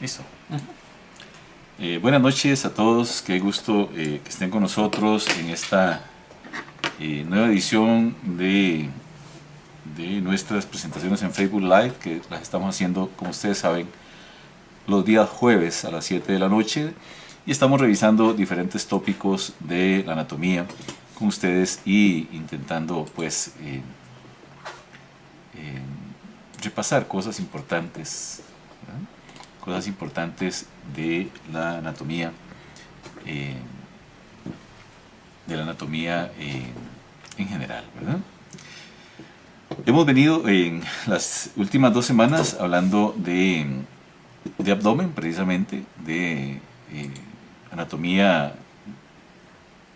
Listo. Buenas noches a todos, qué gusto que estén con nosotros en esta nueva edición de nuestras presentaciones en Facebook Live, que las estamos haciendo, como ustedes saben, los días jueves a las 7 de la noche, y estamos revisando diferentes tópicos de la anatomía con ustedes y intentando pues repasar cosas importantes, ¿verdad? Cosas importantes de la anatomía, en general, ¿verdad? Hemos venido en las últimas 2 semanas hablando de abdomen, precisamente, de anatomía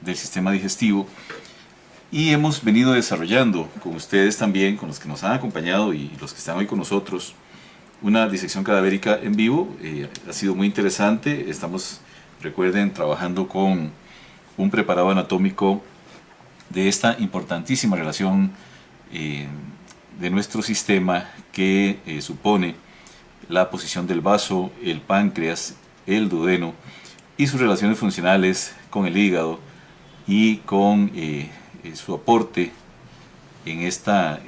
del sistema digestivo, y hemos venido desarrollando con ustedes también, con los que nos han acompañado y los que están hoy con nosotros, una disección cadavérica en vivo. Ha sido muy interesante. Estamos, recuerden, trabajando con un preparado anatómico de esta importantísima relación de nuestro sistema que supone la posición del vaso, el páncreas, el duodeno y sus relaciones funcionales con el hígado y con su aporte en esta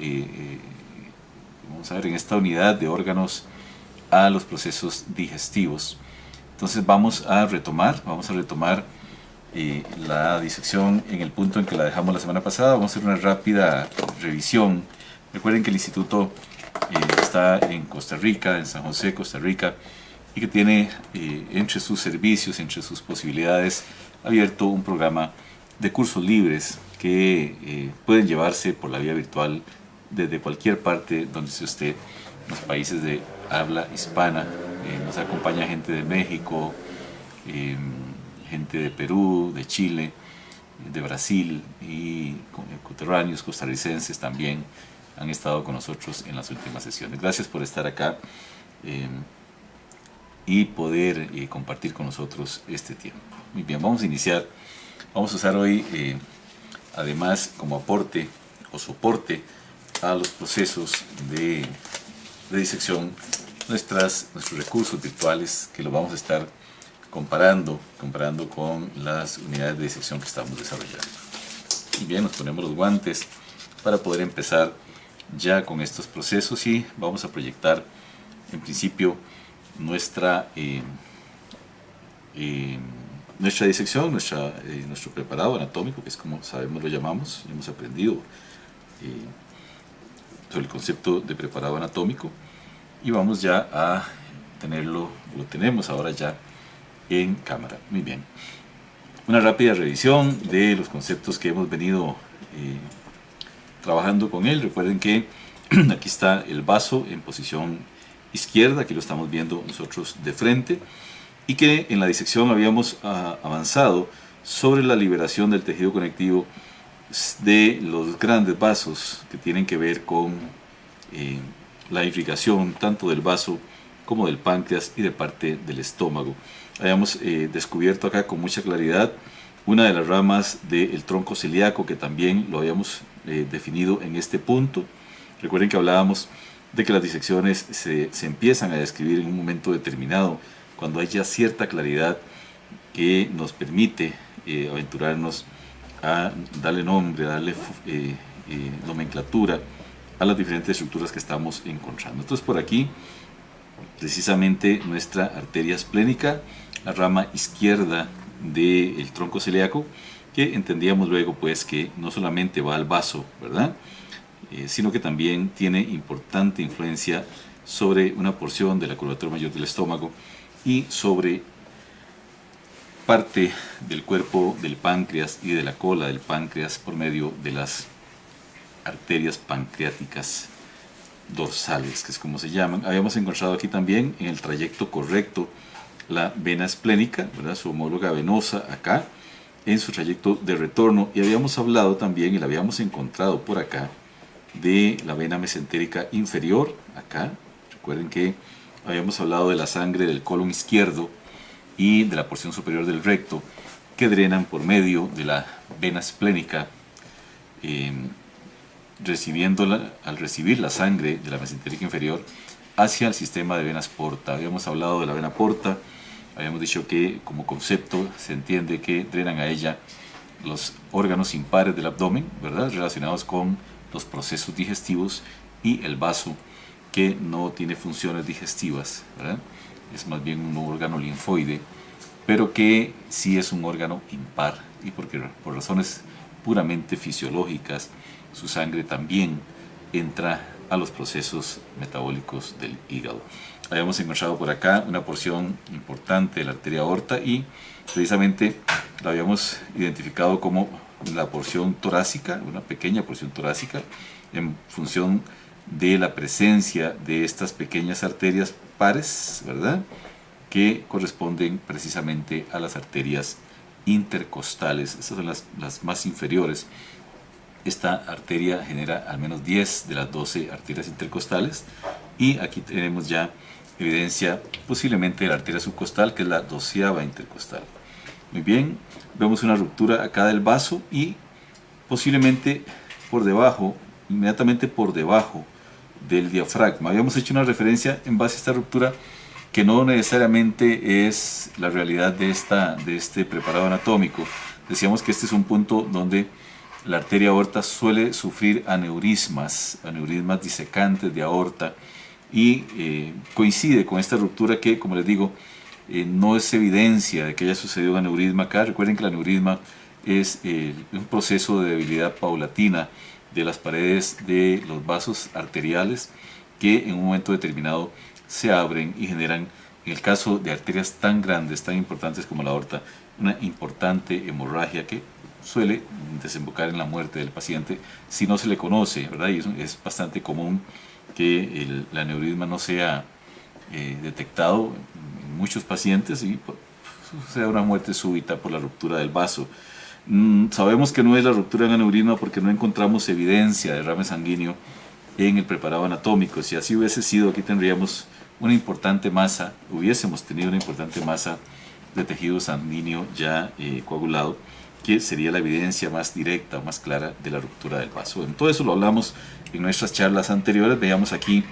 en esta unidad de órganos a los procesos digestivos. Entonces vamos a retomar la disección en el punto en que la dejamos la semana pasada. Vamos a hacer una rápida revisión. Recuerden que el instituto está en Costa Rica, en San José, Costa Rica, y que tiene entre sus servicios, entre sus posibilidades, abierto un programa de cursos libres que pueden llevarse por la vía virtual desde cualquier parte donde esté usted, en los países de habla hispana. Nos acompaña gente de México, gente de Perú, de Chile, de Brasil, y coterráneos costarricenses también han estado con nosotros en las últimas sesiones. Gracias por estar acá y poder compartir con nosotros este tiempo. Muy bien, vamos a iniciar. Vamos a usar hoy, además, como aporte o soporte a los procesos de disección, nuestros recursos virtuales, que los vamos a estar comparando con las unidades de disección que estamos desarrollando. Y bien, nos ponemos los guantes para poder empezar ya con estos procesos, y vamos a proyectar en principio nuestra disección, nuestro preparado anatómico, que es como sabemos lo llamamos. Hemos aprendido sobre el concepto de preparado anatómico, y vamos ya a lo tenemos ahora ya en cámara. Muy bien, una rápida revisión de los conceptos que hemos venido trabajando con él. Recuerden que aquí está el vaso en posición izquierda, aquí lo estamos viendo nosotros de frente, y que en la disección habíamos avanzado sobre la liberación del tejido conectivo de los grandes vasos, que tienen que ver con la irrigación tanto del vaso como del páncreas y de parte del estómago. Habíamos descubierto acá con mucha claridad una de las ramas del tronco celíaco, que también lo habíamos definido en este punto. Recuerden que hablábamos de que las disecciones se empiezan a describir en un momento determinado, cuando hay ya cierta claridad que nos permite aventurarnos a darle nombre, darle nomenclatura a las diferentes estructuras que estamos encontrando. Entonces, por aquí, precisamente, nuestra arteria esplénica, la rama izquierda del tronco celíaco, que entendíamos luego pues que no solamente va al vaso, ¿verdad? Sino que también tiene importante influencia sobre una porción de la curvatura mayor del estómago y sobre parte del cuerpo del páncreas y de la cola del páncreas por medio de las arterias pancreáticas dorsales, que es como se llaman. Habíamos encontrado aquí también en el trayecto correcto la vena esplénica, ¿verdad? Su homóloga venosa acá en su trayecto de retorno, y habíamos hablado también, y la habíamos encontrado por acá, de la vena mesentérica inferior acá. Recuerden que habíamos hablado de la sangre del colon izquierdo y de la porción superior del recto, que drenan por medio de la vena esplénica, al recibir la sangre de la mesentérica inferior, hacia el sistema de venas porta. Habíamos hablado de la vena porta, habíamos dicho que como concepto se entiende que drenan a ella los órganos impares del abdomen, ¿verdad? Relacionados con los procesos digestivos, y el vaso, que no tiene funciones digestivas, ¿verdad? Es más bien un órgano linfoide, pero que sí es un órgano impar, y porque por razones puramente fisiológicas su sangre también entra a los procesos metabólicos del hígado. Habíamos encontrado por acá una porción importante de la arteria aorta, y precisamente la habíamos identificado como la porción torácica, una pequeña porción torácica, en función de la presencia de estas pequeñas arterias pares, ¿verdad?, que corresponden precisamente a las arterias intercostales. Estas son las más inferiores. Esta arteria genera al menos 10 de las 12 arterias intercostales, y aquí tenemos ya evidencia posiblemente de la arteria subcostal, que es la 12ª intercostal. Muy bien, vemos una ruptura acá del vaso, y posiblemente por debajo, inmediatamente por debajo del diafragma. Habíamos hecho una referencia en base a esta ruptura, que no necesariamente es la realidad de este preparado anatómico. Decíamos que este es un punto donde la arteria aorta suele sufrir aneurismas disecantes de aorta, y coincide con esta ruptura que, como les digo, no es evidencia de que haya sucedido un aneurisma acá. Recuerden que el aneurisma es un proceso de debilidad paulatina de las paredes de los vasos arteriales, que en un momento determinado se abren y generan, en el caso de arterias tan grandes, tan importantes como la aorta, una importante hemorragia que suele desembocar en la muerte del paciente si no se le conoce, ¿verdad? Y es bastante común que el aneurisma no sea detectado en muchos pacientes, y sucede una muerte súbita por la ruptura del vaso. Sabemos que no es la ruptura de aneurisma porque no encontramos evidencia de derrame sanguíneo en el preparado anatómico. Si así hubiese sido, aquí tendríamos una importante masa, hubiésemos tenido una importante masa de tejido sanguíneo ya coagulado, que sería la evidencia más directa o más clara de la ruptura del vaso. En todo eso lo hablamos en nuestras charlas anteriores. Veamos aquí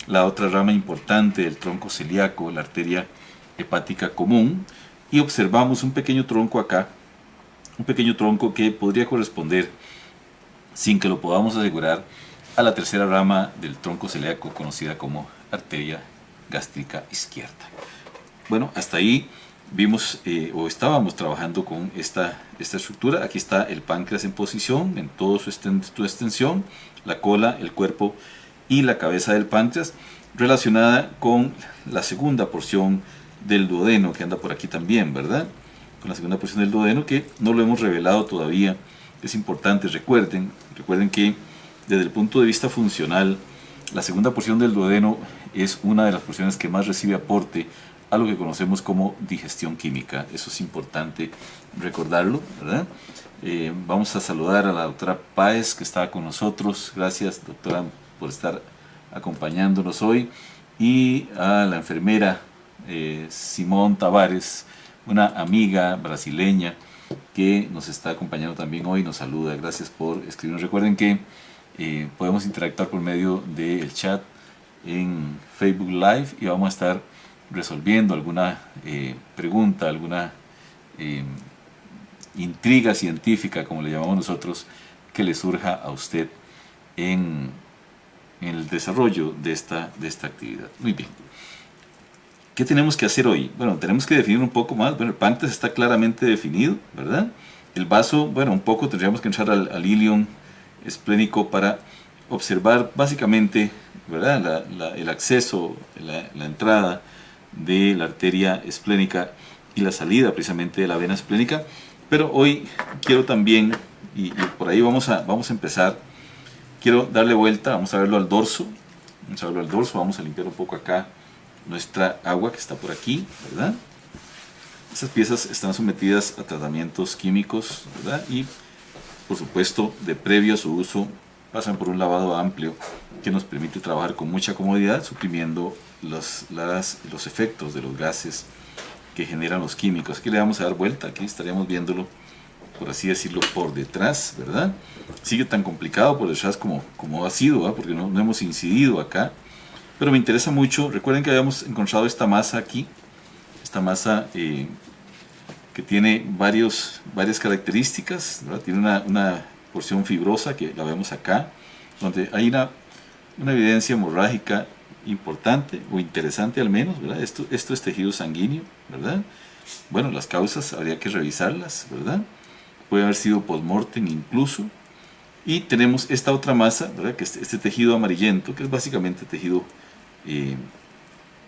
la otra rama importante del tronco celíaco, la arteria hepática común, y observamos un pequeño tronco acá, un pequeño tronco que podría corresponder, sin que lo podamos asegurar, a la tercera rama del tronco celíaco, conocida como arteria gástrica izquierda. Bueno, hasta ahí vimos o estábamos trabajando con esta estructura. Aquí está el páncreas en posición, en toda su extensión, la cola, el cuerpo y la cabeza del páncreas, relacionada con la segunda porción del duodeno, que anda por aquí también, ¿verdad? Con la segunda porción del duodeno, que no lo hemos revelado todavía. Es importante, recuerden que desde el punto de vista funcional, la segunda porción del duodeno es una de las porciones que más recibe aporte a lo que conocemos como digestión química. Eso es importante recordarlo, ¿verdad? Vamos a saludar a la doctora Páez, que está con nosotros. Gracias, doctora, por estar acompañándonos hoy. Y a la enfermera Simón Tavares, una amiga brasileña que nos está acompañando también hoy, nos saluda. Gracias por escribirnos. Recuerden que podemos interactuar por medio del chat en Facebook Live, y vamos a estar resolviendo alguna pregunta, alguna intriga científica, como le llamamos nosotros, que le surja a usted en el desarrollo de esta actividad. Muy bien. ¿Qué tenemos que hacer hoy? Bueno, tenemos que definir un poco más. Bueno, el páncreas está claramente definido, ¿verdad? El vaso, bueno, un poco tendríamos que entrar al ilion esplénico para observar básicamente, ¿verdad?, el acceso, la entrada de la arteria esplénica y la salida precisamente de la vena esplénica. Pero hoy quiero también, y por ahí vamos a empezar, quiero darle vuelta, vamos a verlo al dorso, vamos a limpiar un poco acá nuestra agua que está por aquí, ¿verdad? Esas piezas están sometidas a tratamientos químicos, ¿verdad? Y por supuesto, de previo a su uso, pasan por un lavado amplio que nos permite trabajar con mucha comodidad, suprimiendo los efectos de los gases que generan los químicos. Aquí le vamos a dar vuelta, aquí estaríamos viéndolo, por así decirlo, por detrás, ¿verdad? Sigue tan complicado por detrás como ha sido, ¿verdad? Porque no hemos incidido acá. pero me interesa mucho. Recuerden que habíamos encontrado esta masa aquí, esta masa que tiene varias características, ¿verdad? Tiene una porción fibrosa que la vemos acá, donde hay una evidencia hemorrágica importante o interesante al menos, ¿verdad? Esto es tejido sanguíneo, ¿verdad? Bueno, las causas habría que revisarlas, ¿verdad? Puede haber sido post-mortem incluso. Y tenemos esta otra masa, ¿verdad? Que es este tejido amarillento, que es básicamente tejido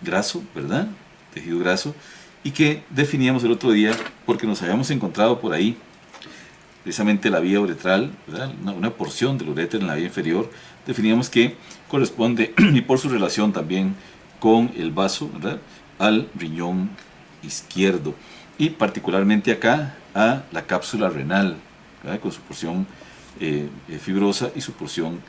graso, ¿verdad? Tejido graso, y que definíamos el otro día porque nos habíamos encontrado por ahí precisamente la vía uretral, ¿verdad? Una porción del uréter en la vía inferior, definíamos que corresponde, y por su relación también con el vaso, ¿verdad?, al riñón izquierdo, y particularmente acá a la cápsula renal, ¿verdad?, con su porción fibrosa y su porción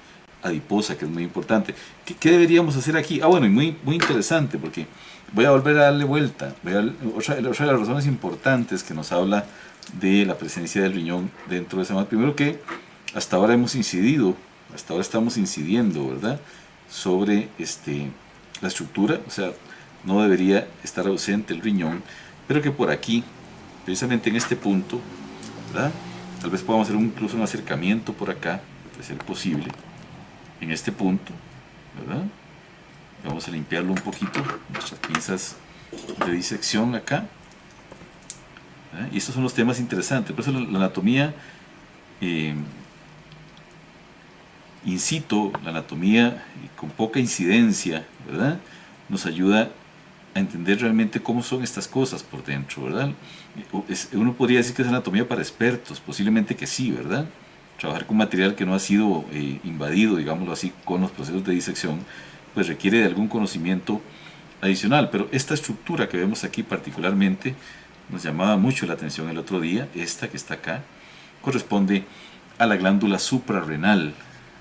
adiposa, que es muy importante. ¿Qué deberíamos hacer aquí? Bueno, y muy interesante, porque voy a volver a darle vuelta. Otra de las razones importantes que nos habla de la presencia del riñón dentro de esa masa. Primero que hasta ahora estamos incidiendo, ¿verdad?, sobre la estructura, o sea, no debería estar ausente el riñón, pero que por aquí, precisamente en este punto, ¿verdad?, tal vez podamos hacer incluso un acercamiento por acá, de ser posible, en este punto, ¿verdad? Vamos a limpiarlo un poquito, nuestras pinzas de disección acá. Y estos son los temas interesantes. Por eso la anatomía in situ, la anatomía con poca incidencia, ¿verdad?, nos ayuda a entender realmente cómo son estas cosas por dentro, ¿verdad? Uno podría decir que es anatomía para expertos, posiblemente que sí, ¿verdad? Trabajar con material que no ha sido invadido, digámoslo así, con los procesos de disección, pues requiere de algún conocimiento adicional. Pero esta estructura que vemos aquí particularmente nos llamaba mucho la atención el otro día. Esta que está acá corresponde a la glándula suprarrenal,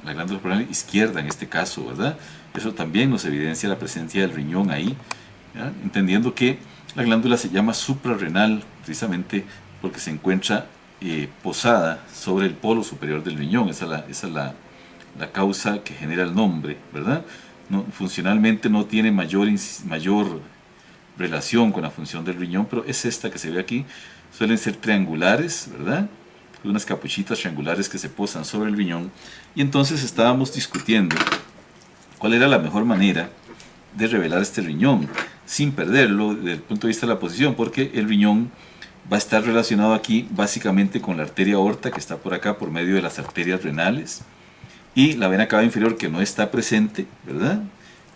la glándula suprarrenal izquierda en este caso, ¿verdad? Eso también nos evidencia la presencia del riñón ahí, ¿ya?, entendiendo que la glándula se llama suprarrenal precisamente porque se encuentra posada sobre el polo superior del riñón. Esa es la causa que genera el nombre, ¿verdad? Funcionalmente no tiene mayor relación con la función del riñón, pero es esta que se ve aquí. Suelen ser triangulares, ¿verdad?, unas capuchitas triangulares que se posan sobre el riñón. Y entonces estábamos discutiendo cuál era la mejor manera de revelar este riñón sin perderlo desde el punto de vista de la posición, porque el riñón va a estar relacionado aquí básicamente con la arteria aorta que está por acá por medio de las arterias renales, y la vena cava inferior, que no está presente, ¿verdad?,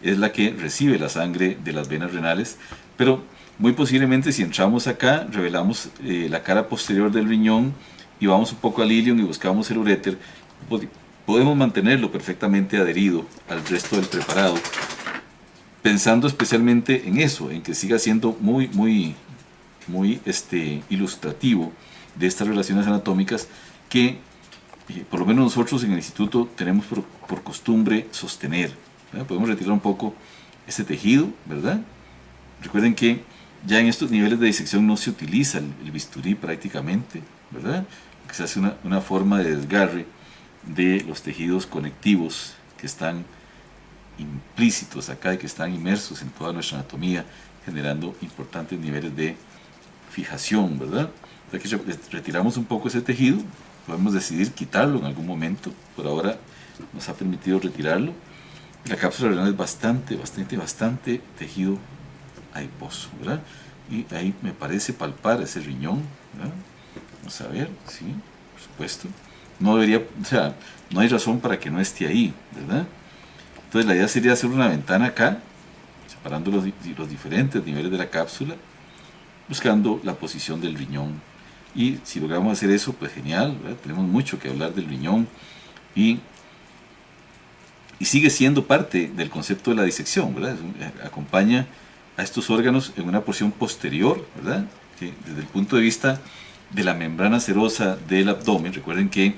es la que recibe la sangre de las venas renales. Pero muy posiblemente si entramos acá, revelamos la cara posterior del riñón y vamos un poco al ilion y buscamos el uréter, podemos mantenerlo perfectamente adherido al resto del preparado, pensando especialmente en eso, en que siga siendo muy ilustrativo de estas relaciones anatómicas que por lo menos nosotros en el instituto tenemos por costumbre sostener, ¿verdad? Podemos retirar un poco este tejido, ¿verdad? Recuerden que ya en estos niveles de disección no se utiliza el bisturí prácticamente, ¿verdad? Que se hace una forma de desgarre de los tejidos conectivos que están implícitos acá y que están inmersos en toda nuestra anatomía, generando importantes niveles de fijación, ¿verdad? Aquí retiramos un poco ese tejido, podemos decidir quitarlo en algún momento, por ahora nos ha permitido retirarlo. La cápsula renal es bastante tejido adiposo, ¿verdad? Y ahí me parece palpar ese riñón, ¿verdad? Vamos a ver, sí, por supuesto. No debería, o sea, no hay razón para que no esté ahí, ¿verdad? Entonces la idea sería hacer una ventana acá, separando los diferentes niveles de la cápsula, buscando la posición del riñón. Y si logramos hacer eso, pues genial, ¿verdad? Tenemos mucho que hablar del riñón y sigue siendo parte del concepto de la disección, ¿verdad? Acompaña a estos órganos en una porción posterior, ¿verdad? Que desde el punto de vista de la membrana serosa del abdomen, recuerden que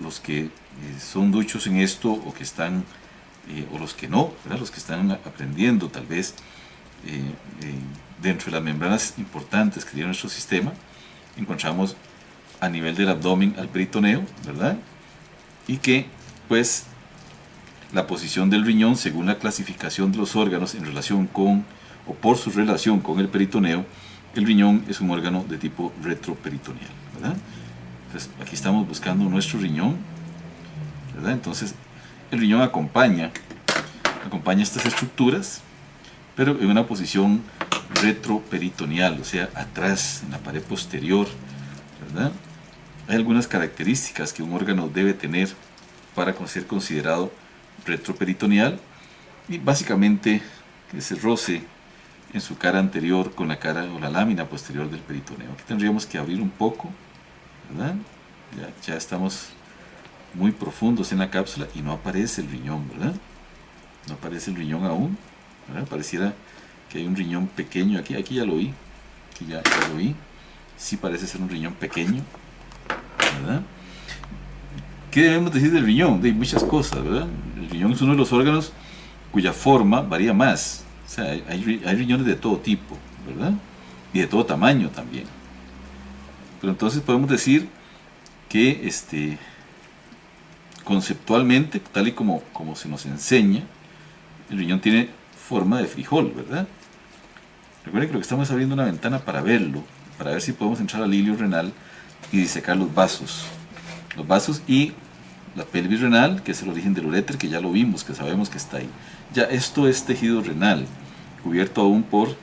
los que son duchos en esto o que están, o los que no, ¿verdad?, los que están aprendiendo tal vez dentro de las membranas importantes que tiene nuestro sistema, encontramos a nivel del abdomen al peritoneo, ¿verdad? Y que pues la posición del riñón según la clasificación de los órganos en relación con, o por su relación con el peritoneo. El riñón es un órgano de tipo retroperitoneal, ¿verdad? Entonces, aquí estamos buscando nuestro riñón, ¿verdad? Entonces, el riñón acompaña estas estructuras, pero en una posición retroperitoneal, o sea, atrás, en la pared posterior, ¿verdad? Hay algunas características que un órgano debe tener para ser considerado retroperitoneal, y básicamente que se roce en su cara anterior con la cara o la lámina posterior del peritoneo. Aquí tendríamos que abrir un poco, ¿verdad? Ya estamos muy profundos en la cápsula y no aparece el riñón, ¿verdad? No aparece el riñón aún, ¿verdad? Pareciera que hay un riñón pequeño aquí. Aquí ya lo vi, aquí ya lo vi. Sí parece ser un riñón pequeño, ¿verdad? ¿Qué debemos decir del riñón? De muchas cosas, ¿verdad? El riñón es uno de los órganos cuya forma varía más. O sea, hay riñones de todo tipo, ¿verdad? Y de todo tamaño también. Pero entonces podemos decir que conceptualmente, tal y como se nos enseña, el riñón tiene forma de frijol, ¿verdad? Recuerden que lo que estamos es abriendo una ventana para verlo, para ver si podemos entrar al hilio renal y disecar los vasos y la pelvis renal, que es el origen del uréter, que ya lo vimos, que sabemos que está ahí. Ya esto es tejido renal, cubierto aún por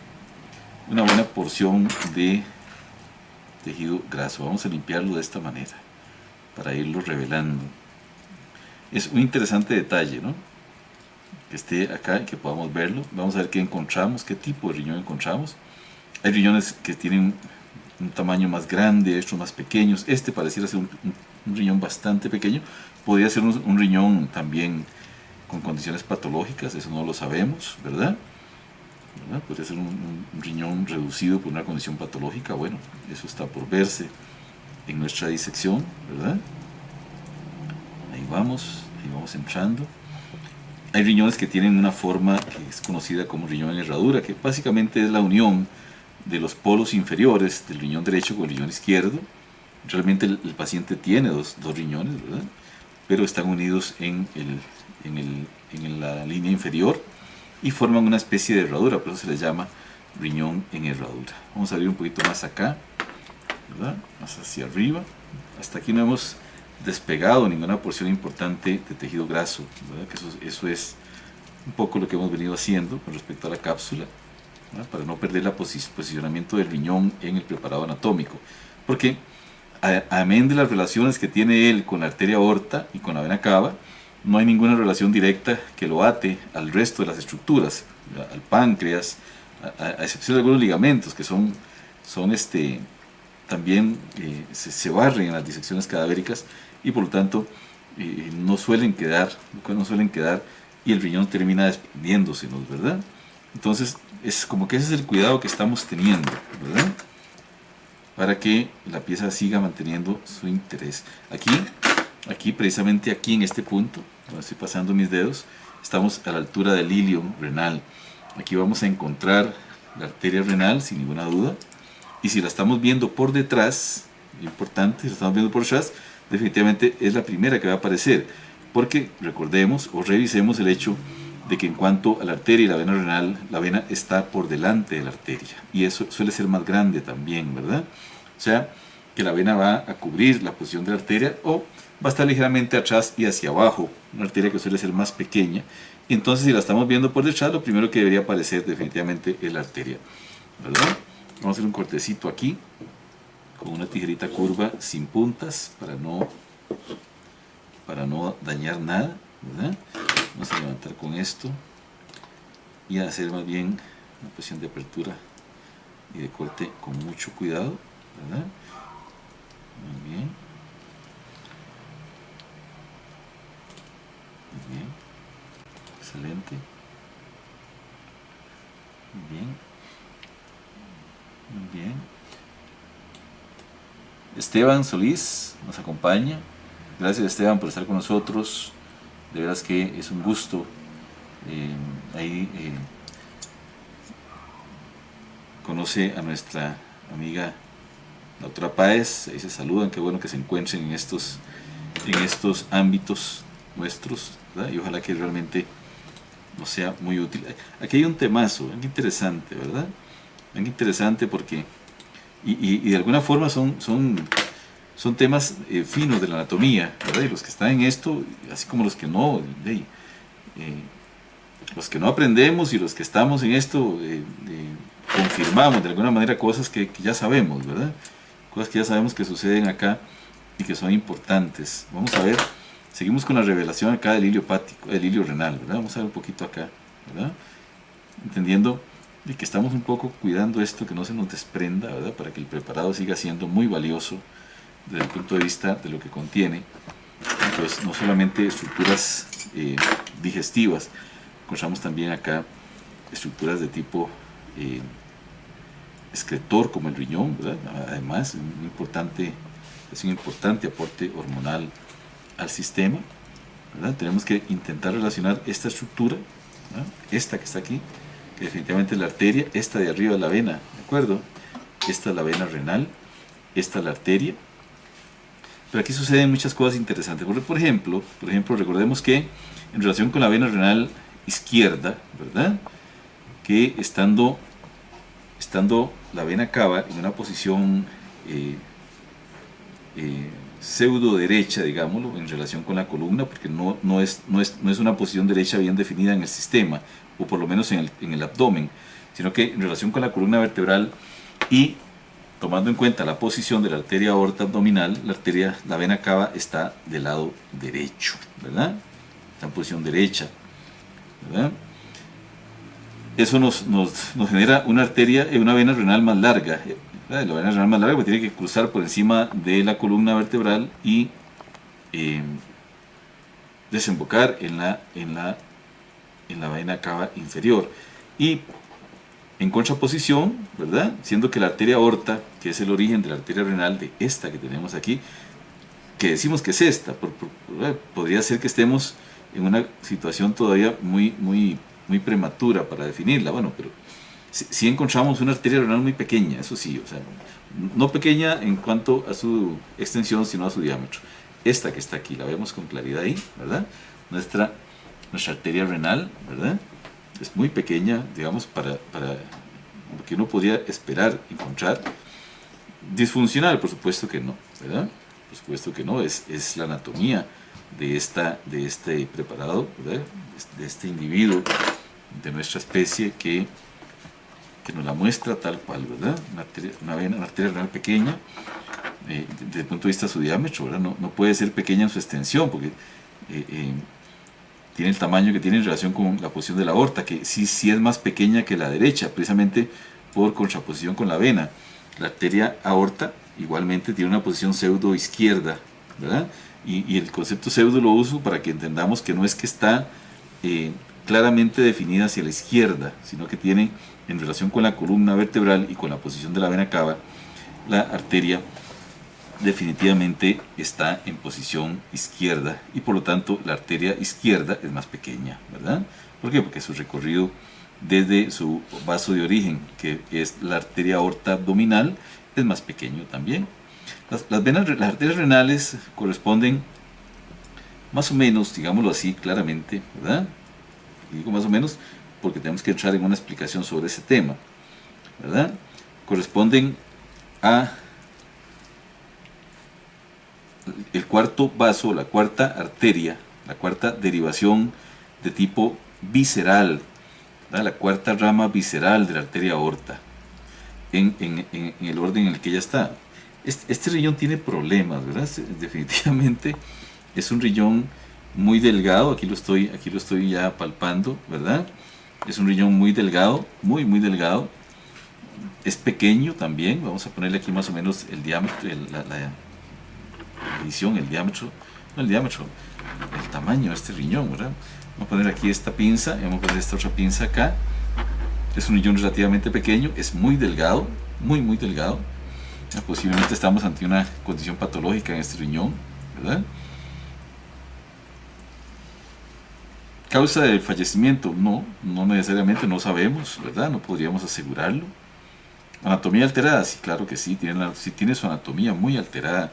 una buena porción de tejido graso. Vamos a limpiarlo de esta manera para irlo revelando. Es un interesante detalle, ¿no? Que esté acá y que podamos verlo. Vamos a ver qué encontramos, qué tipo de riñón encontramos. Hay riñones que tienen un tamaño más grande, estos más pequeños. Este pareciera ser un riñón bastante pequeño. Podría ser un riñón también con condiciones patológicas, eso no lo sabemos, ¿verdad? Podría ser un riñón reducido por una condición patológica. Bueno, eso está por verse en nuestra disección, ¿verdad? Ahí vamos entrando. Hay riñones que tienen una forma que es conocida como riñón en herradura, que básicamente es la unión de los polos inferiores del riñón derecho con el riñón izquierdo. Realmente el paciente tiene dos riñones, ¿verdad? Pero están unidos en la línea inferior y forman una especie de herradura, por eso se les llama riñón en herradura. Vamos a abrir un poquito más acá, ¿verdad? Más hacia arriba. Hasta aquí no hemos despegado ninguna porción importante de tejido graso, ¿verdad? Que eso es un poco lo que hemos venido haciendo con respecto a la cápsula, ¿verdad? Para no perder el posicionamiento del riñón en el preparado anatómico, porque amén de las relaciones que tiene él con la arteria aorta y con la vena cava, no hay ninguna relación directa que lo ate al resto de las estructuras, al páncreas, a excepción de algunos ligamentos que también se barren en las disecciones cadavéricas y por lo tanto no suelen quedar y el riñón termina desprendiéndose, ¿verdad? Entonces es como que ese es el cuidado que estamos teniendo, ¿verdad? Para que la pieza siga manteniendo su interés. Aquí precisamente aquí en este punto, donde estoy pasando mis dedos, estamos a la altura del hilio renal. Aquí vamos a encontrar la arteria renal sin ninguna duda. Y si la estamos viendo por detrás, importante, si la estamos viendo por detrás, definitivamente es la primera que va a aparecer. Porque recordemos o revisemos el hecho de que en cuanto a la arteria y la vena renal, la vena está por delante de la arteria. Y eso suele ser más grande también, ¿verdad? O sea, que la vena va a cubrir la posición de la arteria o va a estar ligeramente atrás y hacia abajo, una arteria que suele ser más pequeña. Y entonces si la estamos viendo por detrás, lo primero que debería aparecer definitivamente es la arteria, ¿verdad? Vamos a hacer un cortecito aquí con una tijerita curva sin puntas para no dañar nada, ¿verdad? Vamos a levantar con esto y a hacer más bien una posición de apertura y de corte con mucho cuidado, ¿verdad? Muy bien. Muy bien. Excelente. Muy bien. Muy bien. Esteban Solís nos acompaña. Gracias, Esteban, por estar con nosotros. De veras que es un gusto. Conoce a nuestra amiga la doctora Páez. Ahí se saludan. Qué bueno que se encuentren en estos ámbitos nuestros, ¿verdad? Y ojalá que realmente nos sea muy útil. Aquí hay un temazo, bien interesante, ¿verdad? Bien interesante porque, y de alguna forma son temas finos de la anatomía, ¿verdad? Y los que están en esto, así como los que no, los que no aprendemos y los que estamos en esto, confirmamos de alguna manera cosas que ya sabemos, ¿verdad? Cosas que ya sabemos que suceden acá y que son importantes. Vamos a ver, seguimos con la revelación acá del hilio hepático, del hilio renal, ¿verdad? Vamos a ver un poquito acá, ¿verdad? Entendiendo de que estamos un poco cuidando esto, que no se nos desprenda, ¿verdad? Para que el preparado siga siendo muy valioso desde el punto de vista de lo que contiene. Entonces, no solamente estructuras digestivas, encontramos también acá estructuras de tipo excretor, como el riñón, ¿verdad? Además, es un importante aporte hormonal al sistema, ¿verdad? Tenemos que intentar relacionar esta estructura, ¿verdad? Esta que está aquí, que definitivamente es la arteria, esta de arriba es la vena, ¿de acuerdo? Esta es la vena renal, esta es la arteria. Pero aquí suceden muchas cosas interesantes. Por ejemplo, recordemos que en relación con la vena renal izquierda, ¿verdad? Que estando la vena cava en una posición pseudo derecha, digámoslo, en relación con la columna, porque no es una posición derecha bien definida en el sistema, o por lo menos en el abdomen, sino que en relación con la columna vertebral y tomando en cuenta la posición de la arteria aorta abdominal, la vena cava está del lado derecho, ¿verdad? Está en posición derecha, ¿verdad? Eso nos genera una vena renal más larga, ¿verdad? La vena renal más larga porque tiene que cruzar por encima de la columna vertebral y desembocar en la vena cava inferior. Y en contraposición, ¿verdad? Siendo que la arteria aorta, que es el origen de la arteria renal, de esta que tenemos aquí, que decimos que es esta, podría ser que estemos en una situación todavía muy prematura para definirla, bueno, pero sí encontramos una arteria renal muy pequeña, eso sí, o sea, no pequeña en cuanto a su extensión, sino a su diámetro. Esta que está aquí, la vemos con claridad ahí, ¿verdad? Nuestra arteria renal, ¿verdad? Es muy pequeña, digamos, para lo que uno podría esperar encontrar. Disfuncional, por supuesto que no, ¿verdad? Por supuesto que no, es la anatomía de este preparado, ¿verdad? De este individuo, de nuestra especie que nos la muestra tal cual, ¿verdad? Una arteria renal pequeña, desde el punto de vista de su diámetro, ¿verdad? No puede ser pequeña en su extensión, porque tiene el tamaño que tiene en relación con la posición de la aorta, que sí es más pequeña que la derecha, precisamente por contraposición con la vena. La arteria aorta igualmente tiene una posición pseudo izquierda, ¿verdad? Y el concepto pseudo lo uso para que entendamos que no es que está claramente definida hacia la izquierda, sino que tiene en relación con la columna vertebral y con la posición de la vena cava, la arteria definitivamente está en posición izquierda y por lo tanto la arteria izquierda es más pequeña, ¿verdad? ¿Por qué? Porque su recorrido desde su vaso de origen, que es la arteria aorta abdominal, es más pequeño también. Las arterias renales corresponden más o menos, digámoslo así claramente, ¿verdad? Digo más o menos porque tenemos que entrar en una explicación sobre ese tema, ¿verdad? Corresponden a el cuarto vaso, la cuarta arteria, la cuarta derivación de tipo visceral, ¿verdad? La cuarta rama visceral de la arteria aorta, en el orden en el que ella está. Este riñón tiene problemas, ¿verdad? Definitivamente es un riñón muy delgado, aquí lo estoy ya palpando, ¿verdad? Es un riñón muy delgado, muy delgado. Es pequeño también, vamos a ponerle aquí más o menos el diámetro, la medición, el tamaño de este riñón, ¿verdad? Vamos a poner aquí esta pinza, vamos a poner esta otra pinza acá. Es un riñón relativamente pequeño, es muy delgado, muy delgado. Posiblemente estamos ante una condición patológica en este riñón, ¿verdad? Causa del fallecimiento, no necesariamente, no sabemos, ¿verdad? No podríamos asegurarlo. Anatomía alterada, sí, claro que sí, tiene su anatomía muy alterada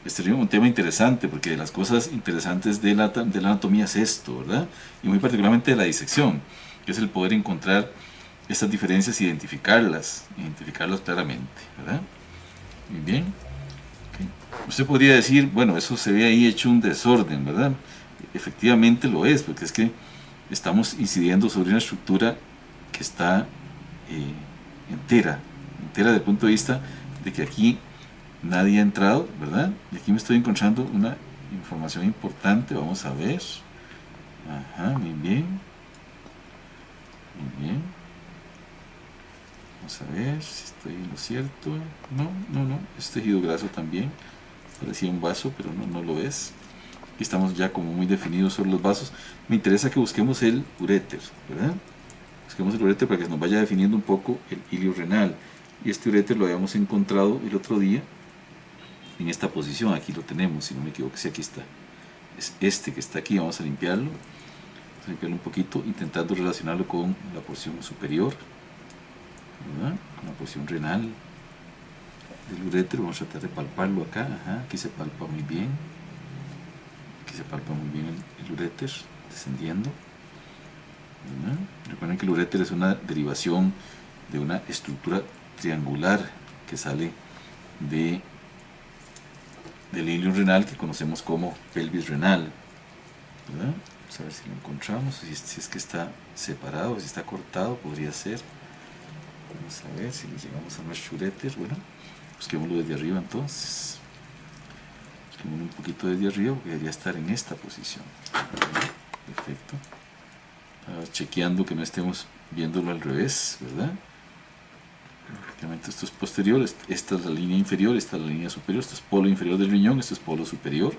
este es un tema interesante, porque de las cosas interesantes de la anatomía es esto, ¿verdad? Y muy particularmente de la disección, que es el poder encontrar estas diferencias, identificarlas claramente, ¿verdad? Muy bien. Okay. Usted podría decir, bueno, eso se ve ahí hecho un desorden, ¿verdad? Efectivamente lo es, porque es que estamos incidiendo sobre una estructura que está entera desde el punto de vista de que aquí nadie ha entrado, ¿verdad? Y aquí me estoy encontrando una información importante, vamos a ver. Ajá, muy bien. Muy bien. Vamos a ver si estoy en lo cierto. No, es tejido graso también. Parecía un vaso, pero no lo es. Aquí estamos ya como muy definidos sobre los vasos. Me interesa que busquemos el uréter, ¿verdad? Busquemos el uréter para que nos vaya definiendo un poco el hilio renal. Y este uréter lo habíamos encontrado el otro día en esta posición. Aquí lo tenemos, si no me equivoco, sí, aquí está. Es este que está aquí, vamos a limpiarlo. Vamos a limpiarlo un poquito, intentando relacionarlo con la porción superior, ¿verdad? Con la porción renal del uréter. Vamos a tratar de palparlo acá. Ajá, aquí se palpa muy bien. Aquí se palpa muy bien el uréter descendiendo. ¿Verdad? Recuerden que el uréter es una derivación de una estructura triangular que sale del hilio renal, que conocemos como pelvis renal, ¿verdad? Vamos a ver si lo encontramos, si es que está separado, si está cortado, podría ser. Vamos a ver si le llegamos a nuestro uréter. Bueno, busquémoslo desde arriba entonces. Busquémoslo un poquito desde arriba, porque debería estar en esta posición. Perfecto. Chequeando que no estemos viéndolo al revés, ¿verdad? Efectivamente, esto es posterior, esta es la línea inferior, esta es la línea superior, esto es polo inferior del riñón, esto es polo superior.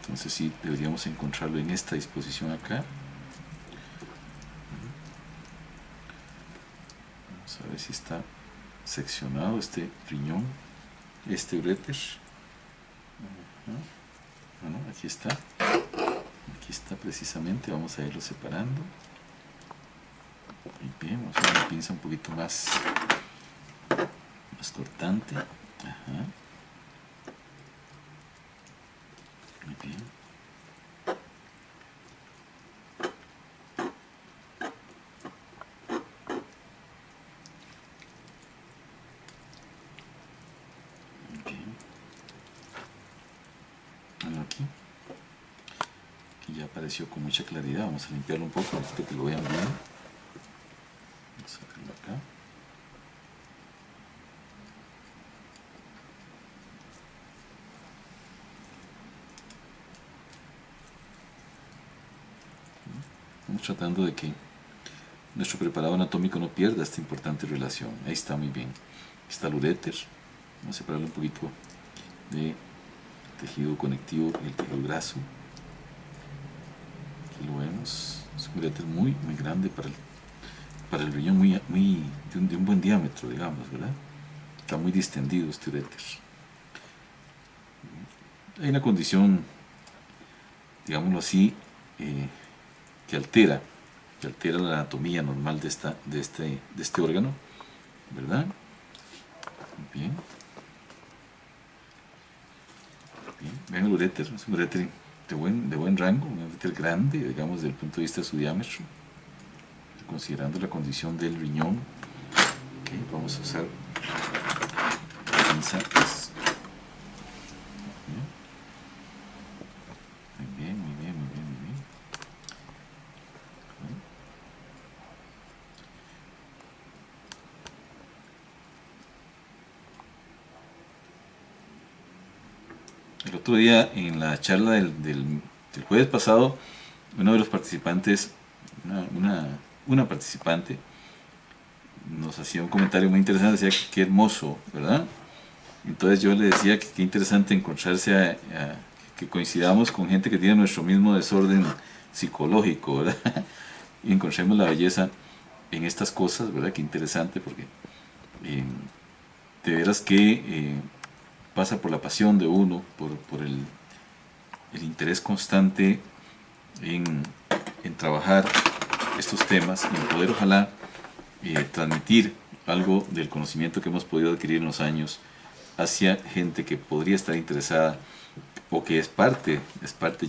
Entonces sí, deberíamos encontrarlo en esta disposición acá. Vamos a ver si está seccionado este riñón, este uréter. Bueno, aquí está precisamente, vamos a irlo separando. Muy bien, vamos a hacer una pinza un poquito más cortante. Ajá. Muy bien. Muy bien. Bueno, aquí ya apareció con mucha claridad. Vamos a limpiarlo un poco, necesito que lo vean bien. Vamos a sacarlo acá. Estamos tratando de que nuestro preparado anatómico no pierda esta importante relación. Ahí está, muy bien. Está el uréter. Vamos a separarlo un poquito de tejido conectivo y el tejido graso. Aquí lo vemos. Es un uréter muy grande para el riñón, de un buen diámetro, digamos, ¿verdad? Está muy distendido este uréter. Hay una condición, digámoslo así, que altera la anatomía normal de este órgano, ¿verdad? Bien. Vean el uréter, es un uréter de buen rango, un uréter grande, digamos, desde el punto de vista de su diámetro, considerando la condición del riñón. Okay, vamos a usar la pinza. Muy bien. El otro día, en la charla del jueves pasado, uno de los participantes, una participante, nos hacía un comentario muy interesante, decía que qué hermoso, ¿verdad? Entonces yo le decía que qué interesante encontrarse que coincidamos con gente que tiene nuestro mismo desorden psicológico, ¿verdad? Y encontremos la belleza en estas cosas, ¿verdad? Qué interesante, porque de veras que pasa por la pasión de uno, por el interés constante en trabajar estos temas y en poder ojalá transmitir algo del conocimiento que hemos podido adquirir en los años hacia gente que podría estar interesada o que es parte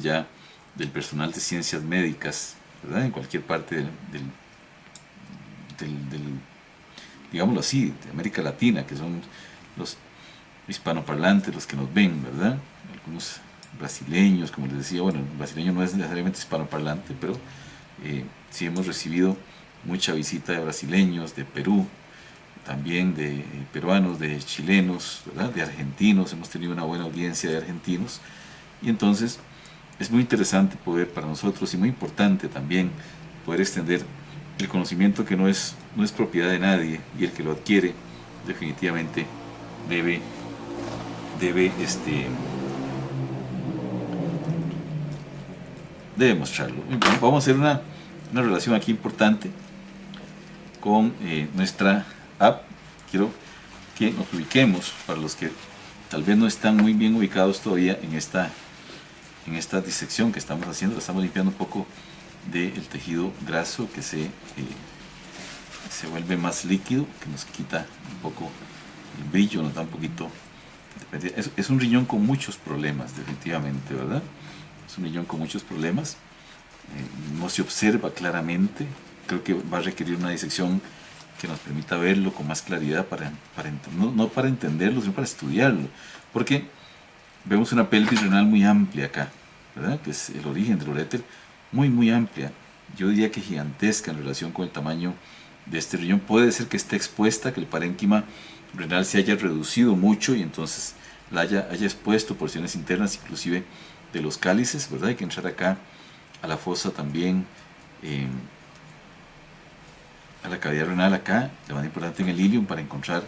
ya del personal de ciencias médicas, ¿verdad? En cualquier parte digámoslo así, de América Latina, que son los hispanoparlantes los que nos ven, ¿verdad? Algunos brasileños, como les decía, bueno, el brasileño no es necesariamente hispanoparlante, pero sí hemos recibido mucha visita de brasileños, de Perú, también de peruanos, de chilenos, ¿verdad? De argentinos, hemos tenido una buena audiencia de argentinos, y entonces es muy interesante poder para nosotros y muy importante también poder extender el conocimiento que no es propiedad de nadie, y el que lo adquiere definitivamente debe mostrarlo. Vamos a hacer una relación aquí importante con nuestra app. Quiero que nos ubiquemos, para los que tal vez no están muy bien ubicados todavía en esta disección que estamos haciendo. Estamos limpiando un poco del tejido graso que se vuelve más líquido, que nos quita un poco el brillo, nos da un poquito. Es un riñón con muchos problemas, definitivamente, ¿verdad? Es un riñón con muchos problemas. No se observa claramente. Creo que va a requerir una disección que nos permita verlo con más claridad, no para entenderlo, sino para estudiarlo. Porque vemos una pelvis renal muy amplia acá, ¿verdad? Que es el origen del uréter, muy amplia. Yo diría que gigantesca en relación con el tamaño de este riñón. Puede ser que esté expuesta, que el parénquima renal se haya reducido mucho y entonces la haya expuesto porciones internas, inclusive de los cálices, ¿verdad? Hay que entrar acá a la fosa también, a la cavidad renal acá, de manera importante en el ilium, para encontrar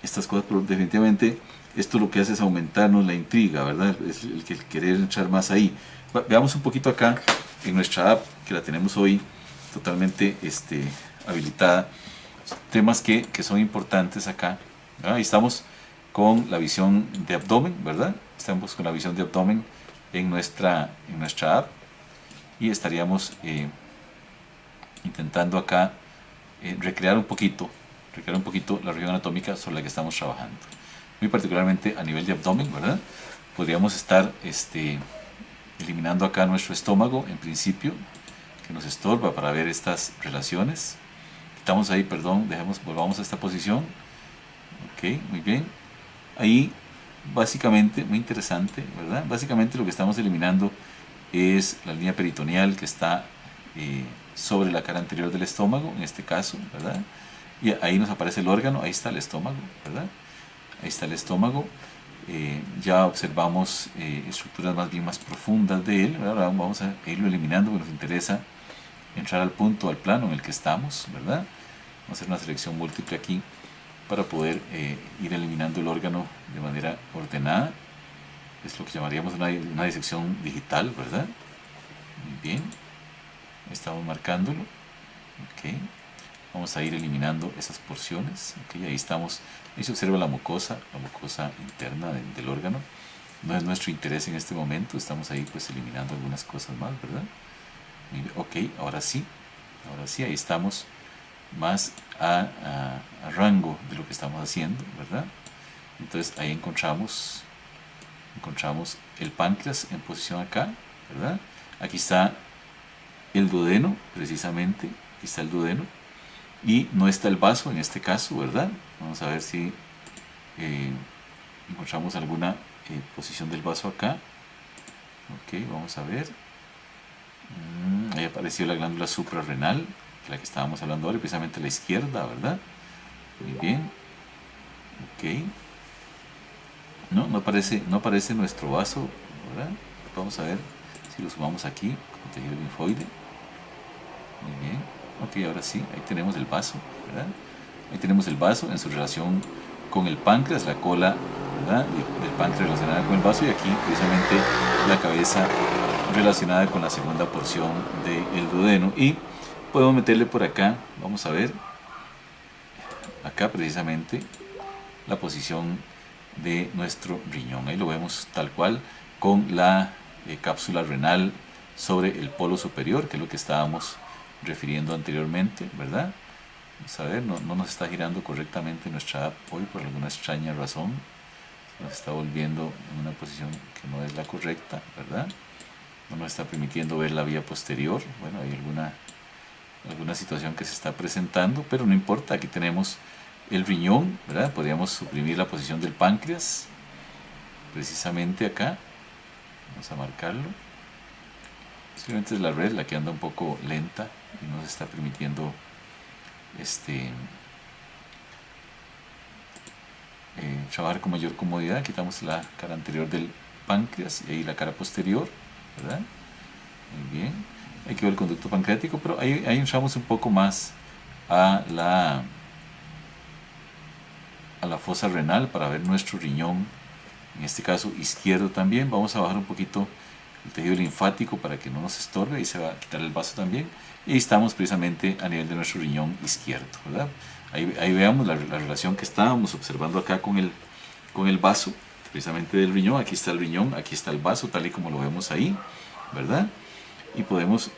estas cosas, pero definitivamente esto lo que hace es aumentarnos la intriga, ¿verdad? Es el querer entrar más ahí. Veamos un poquito acá en nuestra app, que la tenemos hoy totalmente habilitada, temas que son importantes acá, ¿verdad? Ahí estamos con la visión de abdomen, ¿verdad? Estamos con la visión de abdomen en nuestra app, y estaríamos intentando acá recrear un poquito la región anatómica sobre la que estamos trabajando, muy particularmente a nivel de abdomen, ¿verdad? Podríamos estar eliminando acá nuestro estómago en principio, que nos estorba para ver estas relaciones. Quitamos ahí, perdón, volvamos a esta posición. Ok, muy bien. Ahí básicamente, muy interesante, ¿verdad? Básicamente lo que estamos eliminando es la línea peritoneal que está sobre la cara anterior del estómago, en este caso, ¿verdad? Y ahí nos aparece el órgano, ahí está el estómago, ¿verdad? Ahí está el estómago. Ya observamos estructuras más profundas de él, ¿verdad? Ahora vamos a irlo eliminando porque nos interesa entrar al punto, al plano en el que estamos, ¿verdad? Vamos a hacer una selección múltiple aquí para poder ir eliminando el órgano de manera ordenada. Es lo que llamaríamos una disección digital, ¿verdad? Muy bien. Estamos marcándolo. Ok. Vamos a ir eliminando esas porciones. Ok, ahí estamos. Ahí se observa la mucosa interna del órgano. No es nuestro interés en este momento. Estamos ahí pues eliminando algunas cosas más, ¿verdad? Ok, ahora sí, ahí estamos más a rango de lo que estamos haciendo, ¿verdad? Entonces ahí encontramos el páncreas en posición acá, ¿verdad? Aquí está el duodeno, precisamente, aquí está el duodeno, y no está el vaso en este caso, ¿verdad? Vamos a ver si encontramos alguna posición del vaso acá. Ok, vamos a ver. Ahí apareció la glándula suprarrenal, de la que estábamos hablando ahora, precisamente a la izquierda, ¿verdad? Muy bien. Ok. No aparece nuestro vaso, ¿verdad? Vamos a ver si lo sumamos aquí, con tejido linfoide. Muy bien. Ok, ahora sí, ahí tenemos el vaso, ¿verdad? Ahí tenemos el vaso en su relación con el páncreas, la cola, ¿verdad? Del páncreas relacionada con el vaso, y aquí precisamente la cabeza relacionada con la segunda porción del duodeno. Y podemos meterle por acá, vamos a ver, acá precisamente la posición de nuestro riñón. Ahí lo vemos tal cual, con la cápsula renal sobre el polo superior, que es lo que estábamos refiriendo anteriormente, ¿verdad? Vamos a ver, no nos está girando correctamente nuestra app hoy por alguna extraña razón. nos está volviendo en una posición que no es la correcta, ¿verdad? No nos está permitiendo ver la vía posterior. Bueno, hay alguna situación que se está presentando, pero no importa, aquí tenemos el riñón, ¿verdad? Podríamos suprimir la posición del páncreas, precisamente acá. Vamos a marcarlo. Simplemente es la red la que anda un poco lenta y no se está permitiendo trabajar con mayor comodidad. Quitamos la cara anterior del páncreas y ahí la cara posterior, ¿verdad? Muy bien. Hay que ver el conducto pancreático, pero ahí entramos un poco más a la fosa renal para ver nuestro riñón, en este caso izquierdo también. Vamos a bajar un poquito el tejido linfático para que no nos estorbe, y se va a quitar el vaso también, y ahí estamos precisamente a nivel de nuestro riñón izquierdo, ¿verdad? Ahí veamos la relación que estábamos observando acá con el vaso, precisamente del riñón. Aquí está el riñón, aquí está el vaso, tal y como lo vemos ahí, ¿verdad? Y podemos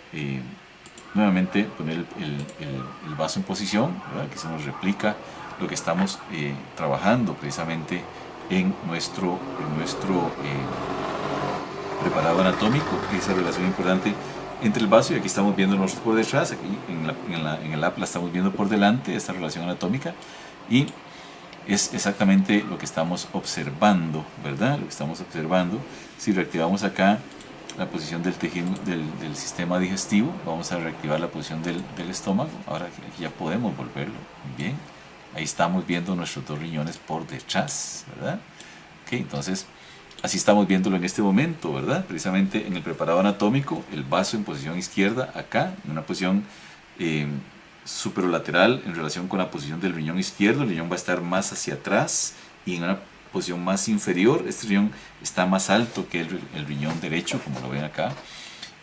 nuevamente poner el vaso en posición, ¿verdad? Que se nos replica lo que estamos trabajando precisamente en nuestro preparado anatómico, esa relación importante entre el vaso, y aquí estamos viendo nosotros por detrás, aquí en el app la estamos viendo por delante, esta relación anatómica, y es exactamente lo que estamos observando, ¿verdad? Lo que estamos observando. Si reactivamos acá la posición del tejido del sistema digestivo, vamos a reactivar la posición del estómago. Ahora aquí ya podemos volverlo. Bien, ahí estamos viendo nuestros dos riñones por detrás, ¿verdad? Ok, entonces así estamos viéndolo en este momento, ¿verdad? Precisamente en el preparado anatómico, el vaso en posición izquierda, acá, en una posición superolateral en relación con la posición del riñón izquierdo. El riñón va a estar más hacia atrás y en una posición más inferior. Este riñón está más alto que el riñón derecho, como lo ven acá.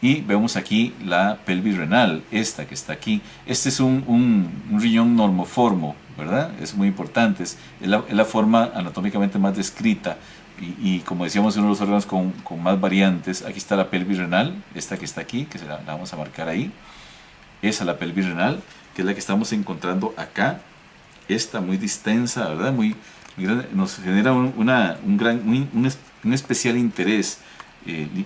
Y vemos aquí la pelvis renal, esta que está aquí. Este es un riñón normoformo, ¿verdad? Es muy importante, es la forma anatómicamente más descrita. Y como decíamos, uno de los órganos con más variantes. Aquí está la pelvis renal, esta que está aquí, que la vamos a marcar ahí. Esa es la pelvis renal, que es la que estamos encontrando acá. Esta muy distensa, ¿verdad? Muy grande. Nos genera un especial interés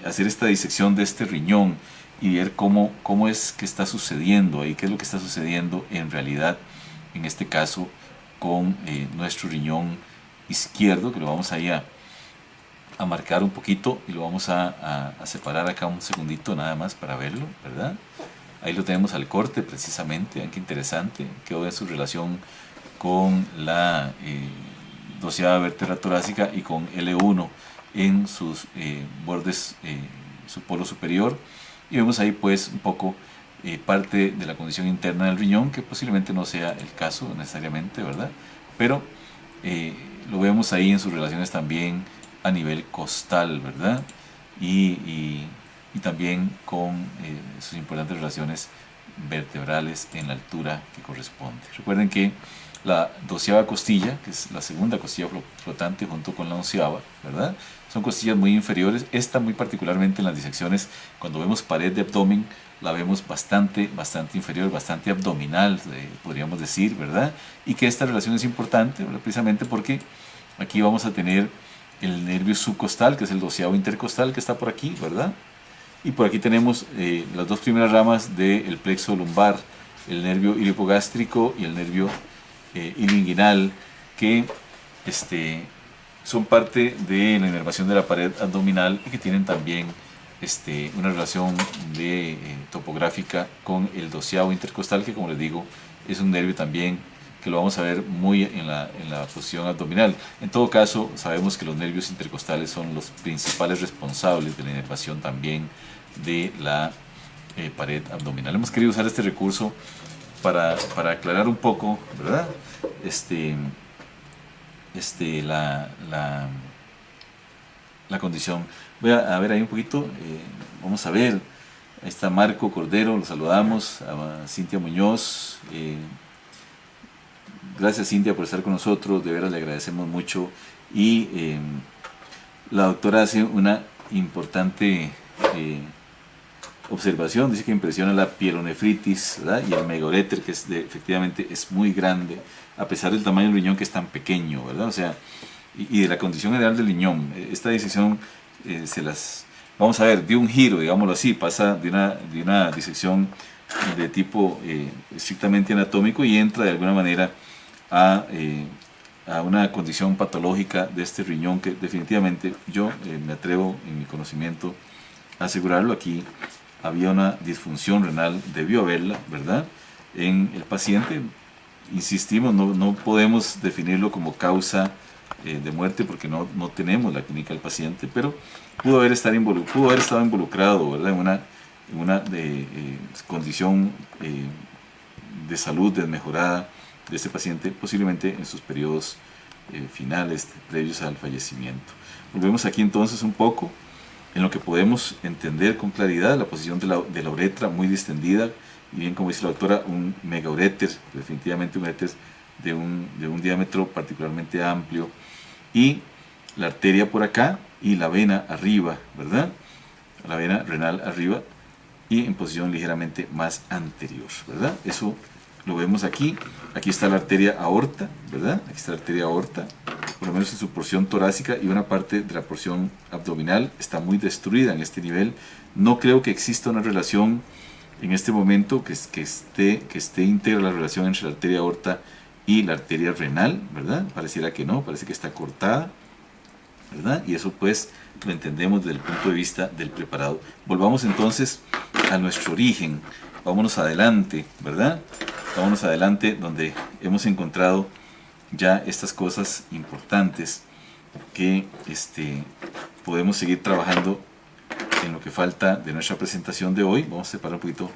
hacer esta disección de este riñón y ver cómo es que está sucediendo ahí, qué es lo que está sucediendo en realidad, en este caso, con nuestro riñón izquierdo, que lo vamos ahí a marcar un poquito y lo vamos a separar acá un segundito nada más para verlo, ¿verdad? Ahí lo tenemos al corte precisamente. Vean qué interesante, quedó en su relación con la 12ª vértebra torácica y con L1 en sus bordes, su polo superior, y vemos ahí pues un poco parte de la condición interna del riñón, que posiblemente no sea el caso necesariamente, ¿verdad? Pero lo vemos ahí en sus relaciones también a nivel costal, ¿verdad? Y también con sus importantes relaciones vertebrales en la altura que corresponde. Recuerden que la 12ª costilla, que es la segunda costilla flotante junto con la 11ª, ¿verdad? Son costillas muy inferiores. Esta muy particularmente en las disecciones, cuando vemos pared de abdomen, la vemos bastante inferior, bastante abdominal, podríamos decir, ¿verdad? Y que esta relación es importante, ¿verdad? Precisamente porque aquí vamos a tener el nervio subcostal, que es el 12º intercostal, que está por aquí, ¿verdad? Y por aquí tenemos las dos primeras ramas del plexo lumbar, el nervio iliohipogástrico y el nervio ilioinguinal, que son parte de la inervación de la pared abdominal y que tienen también una relación topográfica con el 12º intercostal, que, como les digo, es un nervio también que lo vamos a ver muy en la posición abdominal. En todo caso, sabemos que los nervios intercostales son los principales responsables de la inervación también de la pared abdominal. Hemos querido usar este recurso para aclarar un poco, ¿verdad? La condición. Voy a ver ahí un poquito, vamos a ver. Ahí está Marco Cordero, lo saludamos, a Cintia Muñoz. Gracias, Cintia, por estar con nosotros, de veras le agradecemos mucho. Y la doctora hace una importante observación, dice que impresiona la pielonefritis, ¿verdad? Y el megauréter, que efectivamente es muy grande, a pesar del tamaño del riñón, que es tan pequeño, ¿verdad? O sea, y de la condición general del riñón. Esta disección vamos a ver, de un giro, digámoslo así, pasa de una disección de tipo estrictamente anatómico y entra de alguna manera a una condición patológica de este riñón que definitivamente yo me atrevo en mi conocimiento a asegurarlo. Aquí había una disfunción renal, debió haberla, ¿verdad? En el paciente, insistimos, no podemos definirlo como causa de muerte porque no tenemos la clínica del paciente, pero pudo haber estado involucrado, ¿verdad? En una condición de salud desmejorada de este paciente, posiblemente en sus periodos finales previos al fallecimiento. Volvemos aquí entonces un poco en lo que podemos entender con claridad la posición de la uretra muy distendida, y bien como dice la doctora, un megaureter, definitivamente un ureter de un diámetro particularmente amplio, y la arteria por acá y la vena arriba, ¿verdad? La vena renal arriba y en posición ligeramente más anterior, ¿verdad? Eso lo vemos aquí. Aquí está la arteria aorta, ¿verdad? Aquí está la arteria aorta, por lo menos en su porción torácica, y una parte de la porción abdominal está muy destruida en este nivel. No creo que exista una relación en este momento que esté íntegra la relación entre la arteria aorta y la arteria renal, ¿verdad? Pareciera que no, parece que está cortada, ¿verdad? Y eso pues lo entendemos desde el punto de vista del preparado. Volvamos entonces a nuestro origen, vámonos adelante, ¿verdad? Vámonos adelante donde hemos encontrado ya estas cosas importantes que podemos seguir trabajando en lo que falta de nuestra presentación de hoy. Vamos a separar un poquito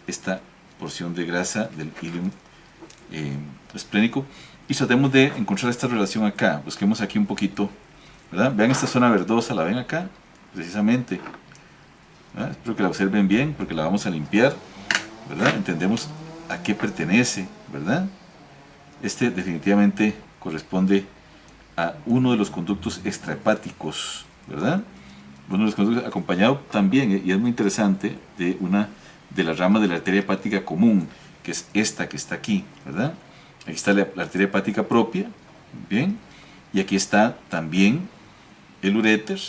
esta porción de grasa del ilium esplénico y tratemos de encontrar esta relación acá. Busquemos aquí un poquito, ¿verdad? Vean esta zona verdosa, la ven acá, precisamente, ¿verdad? Espero que la observen bien porque la vamos a limpiar, ¿verdad? Entendemos a qué pertenece, ¿verdad? Este definitivamente corresponde a uno de los conductos extrahepáticos, ¿verdad? Uno de los conductos acompañado también, y es muy interesante, de la rama de la arteria hepática común, que es esta que está aquí, ¿verdad? Aquí está la arteria hepática propia, bien, y aquí está también el uréter,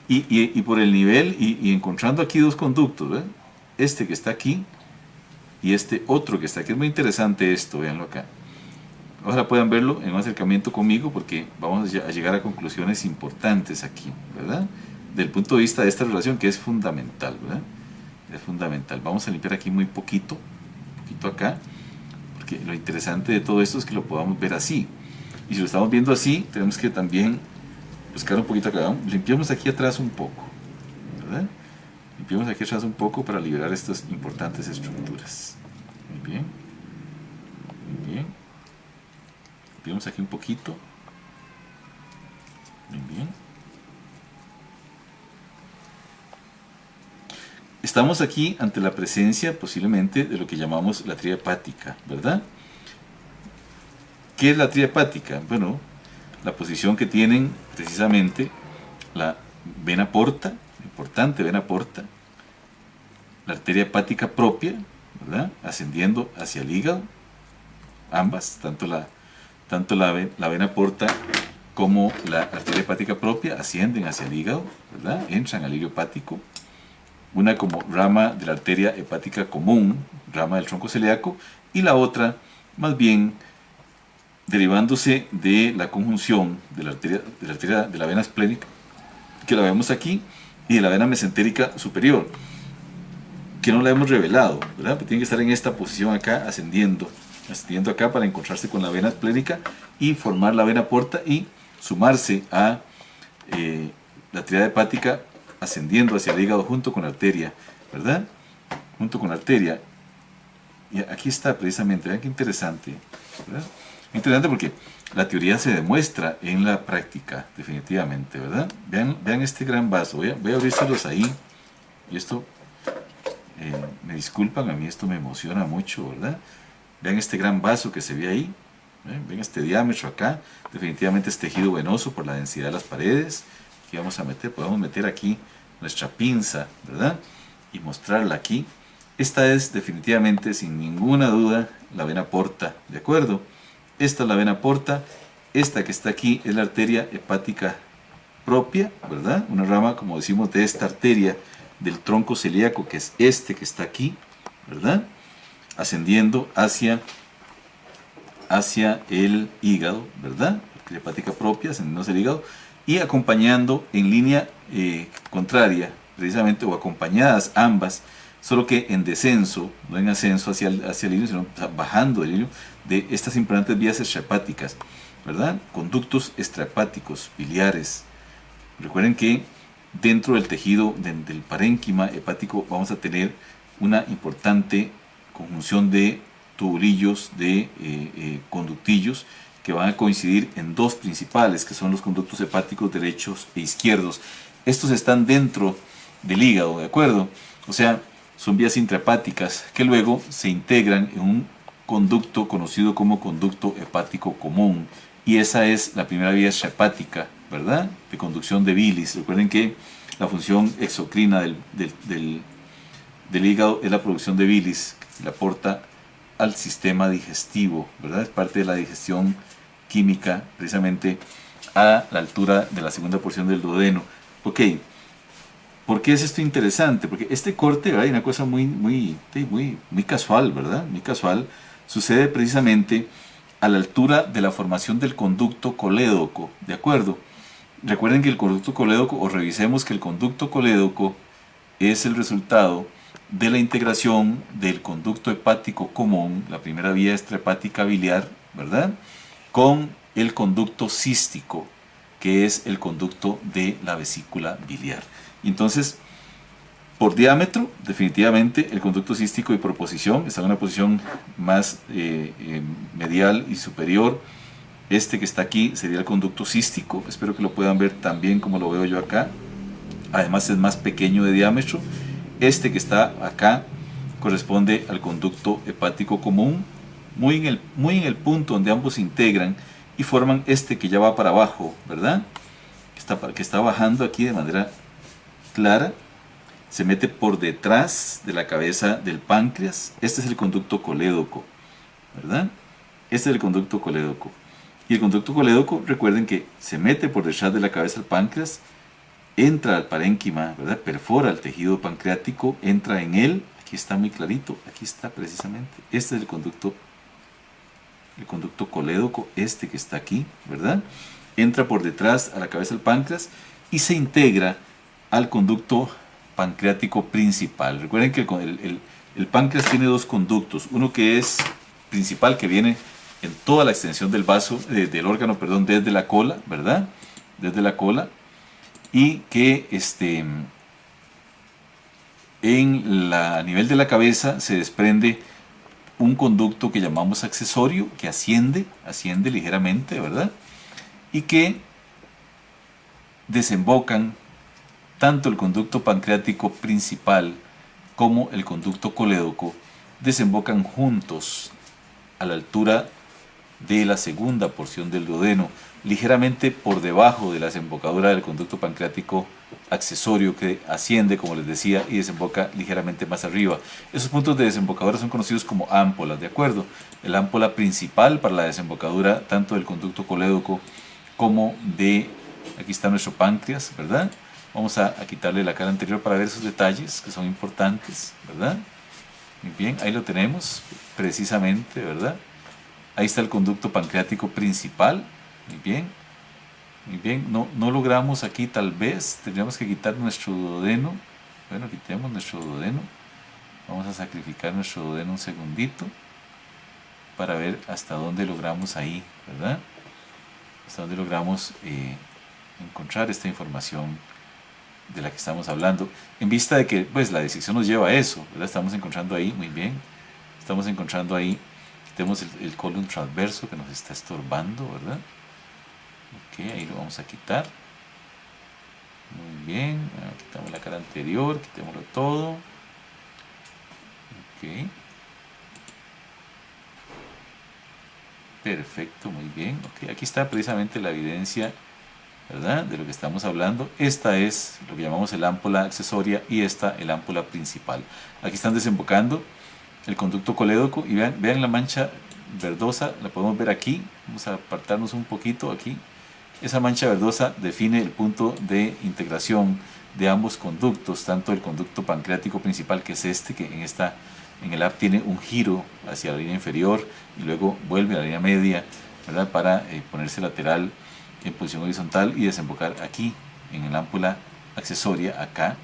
y por el nivel, y encontrando aquí dos conductos, ¿verdad? Este que está aquí, y este otro que está aquí. Es muy interesante esto, véanlo acá. Ojalá puedan verlo en un acercamiento conmigo porque vamos a llegar a conclusiones importantes aquí, ¿verdad? Del punto de vista de esta relación que es fundamental, ¿verdad? Es fundamental. Vamos a limpiar aquí muy poquito acá, porque lo interesante de todo esto es que lo podamos ver así. Y si lo estamos viendo así, tenemos que también buscar un poquito acá. Limpiamos aquí atrás un poco, ¿verdad? Limpiamos aquí atrás un poco para liberar estas importantes estructuras. Muy bien. Muy bien. Limpiamos aquí un poquito. Muy bien. Estamos aquí ante la presencia posiblemente de lo que llamamos la arteria hepática, ¿verdad? ¿Qué es la arteria hepática? Bueno, la posición que tienen precisamente la vena porta, importante vena porta, la arteria hepática propia, ¿verdad? Ascendiendo hacia el hígado, ambas, tanto la vena porta como la arteria hepática propia ascienden hacia el hígado, ¿verdad? Entran al hilo hepático. Una como rama de la arteria hepática común, rama del tronco celíaco, y la otra más bien derivándose de la conjunción de la vena esplénica, que la vemos aquí, y de la vena mesentérica superior, que no la hemos revelado, ¿verdad? Pero tiene que estar en esta posición acá, ascendiendo acá para encontrarse con la vena esplénica y formar la vena porta y sumarse a la arteria hepática ascendiendo hacia el hígado junto con la arteria, ¿verdad? Junto con la arteria. Y aquí está precisamente, vean qué interesante, ¿verdad? Interesante porque la teoría se demuestra en la práctica, definitivamente, ¿verdad? Vean este gran vaso, voy a abrírselos ahí, y esto, me disculpan, a mí esto me emociona mucho, ¿verdad? Vean este gran vaso que se ve ahí, ven este diámetro acá, definitivamente es tejido venoso por la densidad de las paredes. Aquí vamos a meter, podemos meter aquí nuestra pinza, ¿verdad? Y mostrarla aquí. Esta es definitivamente, sin ninguna duda, la vena porta, ¿de acuerdo? Esta es la vena porta Esta que está aquí es la arteria hepática propia, ¿verdad? Una rama, como decimos, de esta arteria del tronco celíaco, que es este que está aquí, ¿verdad? Ascendiendo hacia el hígado, ¿verdad? La hepática propia, ascendiendo hacia el hígado, y acompañando en línea contraria, precisamente, o acompañadas ambas, solo que en descenso, no en ascenso hacia el hilo, sino bajando el hilo, de estas importantes vías extrahepáticas, ¿verdad? Conductos extrahepáticos, biliares. Recuerden que dentro del tejido del parénquima hepático vamos a tener una importante conjunción de tubulillos, de conductillos, que van a coincidir en dos principales, que son los conductos hepáticos derechos e izquierdos. Estos están dentro del hígado, ¿de acuerdo? O sea, son vías intrahepáticas que luego se integran en un conducto conocido como conducto hepático común, y esa es la primera vía extrahepática, ¿verdad? De conducción de bilis. Recuerden que la función exocrina del hígado es la producción de bilis, que le aporta al sistema digestivo, ¿verdad? Es parte de la digestión química, precisamente a la altura de la segunda porción del duodeno. Ok, ¿por qué es esto interesante? Porque este corte, ¿verdad? Hay una cosa muy casual, ¿verdad? Muy casual. Sucede precisamente a la altura de la formación del conducto colédoco, ¿de acuerdo? Recuerden que el conducto colédoco, o revisemos que el conducto colédoco es el resultado de la integración del conducto hepático común, la primera vía extrahepática biliar, ¿verdad?, con el conducto cístico, que es el conducto de la vesícula biliar. Entonces, por diámetro, definitivamente el conducto cístico y por posición está en una posición más medial y superior. Este que está aquí sería el conducto cístico, espero que lo puedan ver tan bien como lo veo yo acá. Además es más pequeño de diámetro. Este que está acá corresponde al conducto hepático común, muy en el punto donde ambos se integran y forman este que ya va para abajo, ¿verdad? Que está bajando aquí de manera clara, se mete por detrás de la cabeza del páncreas. Este es el conducto colédoco, ¿verdad? Este es el conducto colédoco. Y el conducto colédoco, recuerden que se mete por detrás de la cabeza del páncreas, entra al parénquima, ¿verdad? Perfora el tejido pancreático, entra en él. Aquí está muy clarito, aquí está precisamente. Este es el conducto colédoco, este que está aquí, ¿verdad? Entra por detrás a la cabeza del páncreas y se integra al conducto pancreático principal. Recuerden que el páncreas tiene dos conductos, uno que es principal, que viene en toda la extensión del vaso, del órgano, perdón, desde la cola, ¿verdad? Desde la cola, y que a nivel de la cabeza se desprende un conducto que llamamos accesorio, que asciende ligeramente, ¿verdad? Y que desembocan tanto el conducto pancreático principal como el conducto colédoco, desembocan juntos a la altura de la segunda porción del duodeno, ligeramente por debajo de la desembocadura del conducto pancreático accesorio, que asciende, como les decía, y desemboca ligeramente más arriba. Esos puntos de desembocadura son conocidos como ámpolas, ¿de acuerdo? El ámpola principal para la desembocadura tanto del conducto colédoco como aquí está nuestro páncreas, ¿verdad? Vamos a quitarle la cara anterior para ver esos detalles que son importantes, ¿verdad? Muy bien, ahí lo tenemos precisamente, ¿verdad? Ahí está el conducto pancreático principal. Muy bien. Muy bien. No logramos aquí, tal vez. Tendríamos que quitar nuestro duodeno. Bueno, quitemos nuestro duodeno. Vamos a sacrificar nuestro duodeno un segundito para ver hasta dónde logramos ahí, ¿verdad? Hasta dónde logramos encontrar esta información de la que estamos hablando, en vista de que pues la disección nos lleva a eso, ¿verdad? Estamos encontrando ahí, muy bien, estamos encontrando ahí, tenemos el colon transverso que nos está estorbando, ¿verdad? Ok, ahí lo vamos a quitar. Muy bien, quitamos la cara anterior, quitémoslo todo. Ok. Perfecto, muy bien. Ok, aquí está precisamente la evidencia, ¿verdad?, de lo que estamos hablando. Esta es lo que llamamos el ámpola accesoria y esta el ámpola principal. Aquí están desembocando el conducto colédoco y vean la mancha verdosa la podemos ver aquí. Vamos a apartarnos un poquito aquí. Esa mancha verdosa define el punto de integración de ambos conductos, tanto el conducto pancreático principal, que es este, que en el app tiene un giro hacia la línea inferior y luego vuelve a la línea media, ¿verdad? Para ponerse lateral en posición horizontal y desembocar aquí en el ámpula accesoria, acá,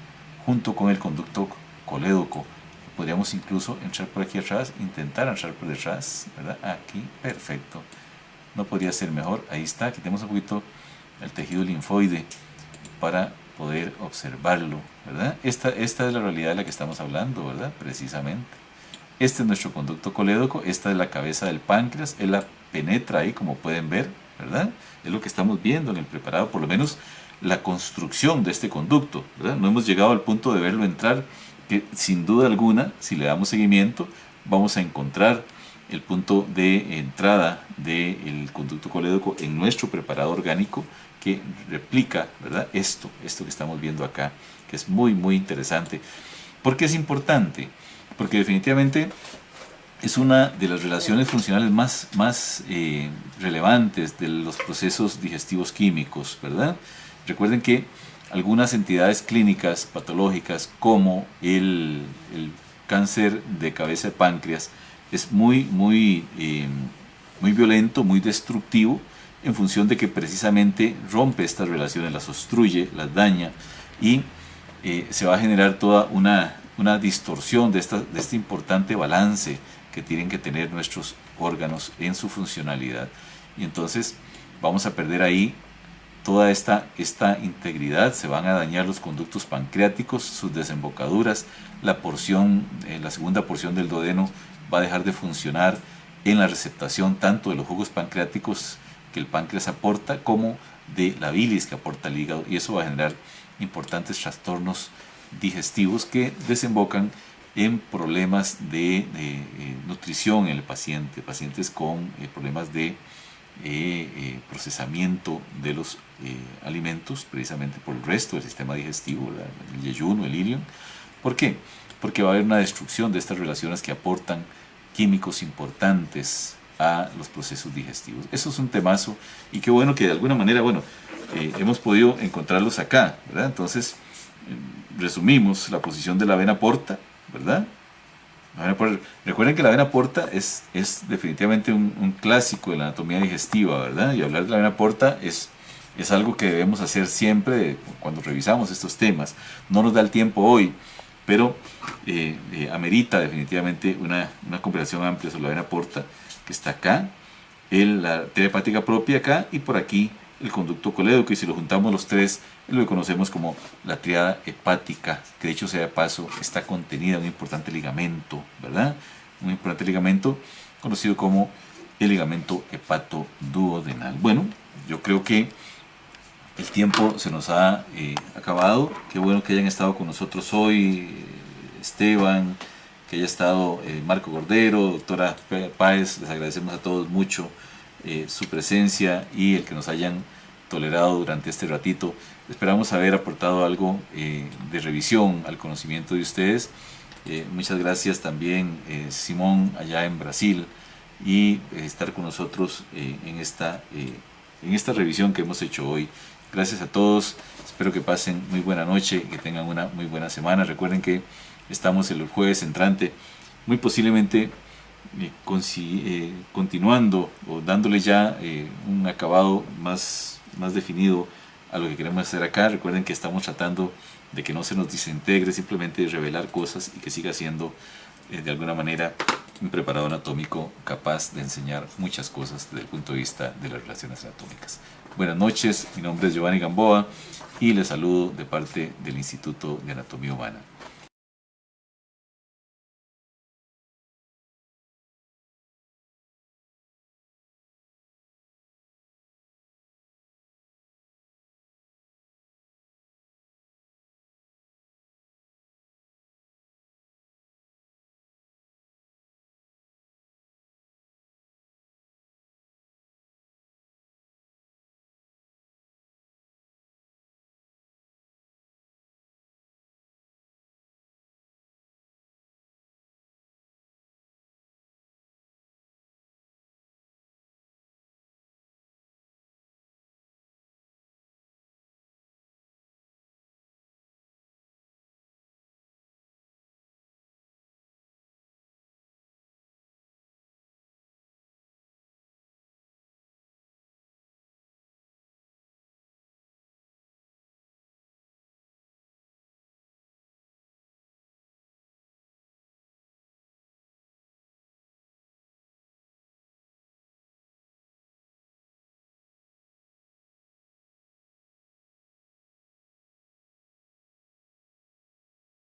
junto con el conducto colédoco. Podríamos incluso entrar por aquí atrás, intentar entrar por detrás, ¿verdad? Aquí, perfecto. No podría ser mejor. Ahí está, quitemos un poquito el tejido linfoide para poder observarlo, ¿verdad? Esta es la realidad de la que estamos hablando, ¿verdad? Precisamente. Este es nuestro conducto colédoco, esta es la cabeza del páncreas, él la penetra ahí, como pueden ver, ¿verdad? Es lo que estamos viendo en el preparado, por lo menos la construcción de este conducto, ¿verdad? No hemos llegado al punto de verlo entrar, que sin duda alguna, si le damos seguimiento, vamos a encontrar el punto de entrada del conducto colédoco en nuestro preparado orgánico que replica, ¿verdad? Esto que estamos viendo acá, que es muy, muy interesante. ¿Por qué es importante? Porque definitivamente es una de las relaciones funcionales más relevantes de los procesos digestivos químicos, ¿verdad? Recuerden que algunas entidades clínicas patológicas como el cáncer de cabeza de páncreas es muy violento, muy destructivo, en función de que precisamente rompe estas relaciones, las obstruye, las daña y se va a generar toda una distorsión de este importante balance que tienen que tener nuestros órganos en su funcionalidad. Y entonces vamos a perder ahí toda esta integridad, se van a dañar los conductos pancreáticos, sus desembocaduras, la segunda porción del duodeno va a dejar de funcionar en la receptación tanto de los jugos pancreáticos que el páncreas aporta como de la bilis que aporta el hígado, y eso va a generar importantes trastornos digestivos que desembocan en problemas de nutrición en el paciente, pacientes con problemas de procesamiento de los alimentos precisamente por el resto del sistema digestivo, el yeyuno, el ilion. ¿Por qué? Porque va a haber una destrucción de estas relaciones que aportan químicos importantes a los procesos digestivos. Eso es un temazo y qué bueno que de alguna manera, hemos podido encontrarlos acá, ¿verdad? Entonces, resumimos la posición de la vena porta, ¿verdad? Recuerden que la vena porta es definitivamente un clásico de la anatomía digestiva, ¿verdad? Y hablar de la vena porta es algo que debemos hacer siempre cuando revisamos estos temas. No nos da el tiempo hoy, pero amerita definitivamente una conversación amplia sobre la vena porta, que está acá, la arteria hepática propia acá y por aquí el conducto colédoco, y si lo juntamos los tres, es lo que conocemos como la triada hepática, que de hecho sea de paso está contenida en un importante ligamento, ¿verdad? Un importante ligamento conocido como el ligamento hepatoduodenal. Bueno, yo creo que el tiempo se nos ha acabado. Qué bueno que hayan estado con nosotros hoy, Esteban, que haya estado Marco Cordero, doctora Páez. Les agradecemos a todos mucho su presencia y el que nos hayan tolerado durante este ratito. Esperamos haber aportado algo de revisión al conocimiento de ustedes. Muchas gracias también Simón allá en Brasil y estar con nosotros en esta revisión que hemos hecho hoy. Gracias a todos, espero que pasen muy buena noche, que tengan una muy buena semana. Recuerden que estamos el jueves entrante, muy posiblemente continuando o dándole ya un acabado más definido a lo que queremos hacer acá. Recuerden que estamos tratando de que no se nos desintegre, simplemente de revelar cosas y que siga siendo de alguna manera un preparado anatómico capaz de enseñar muchas cosas desde el punto de vista de las relaciones anatómicas. Buenas noches, mi nombre es Giovanni Gamboa y les saludo de parte del Instituto de Anatomía Humana.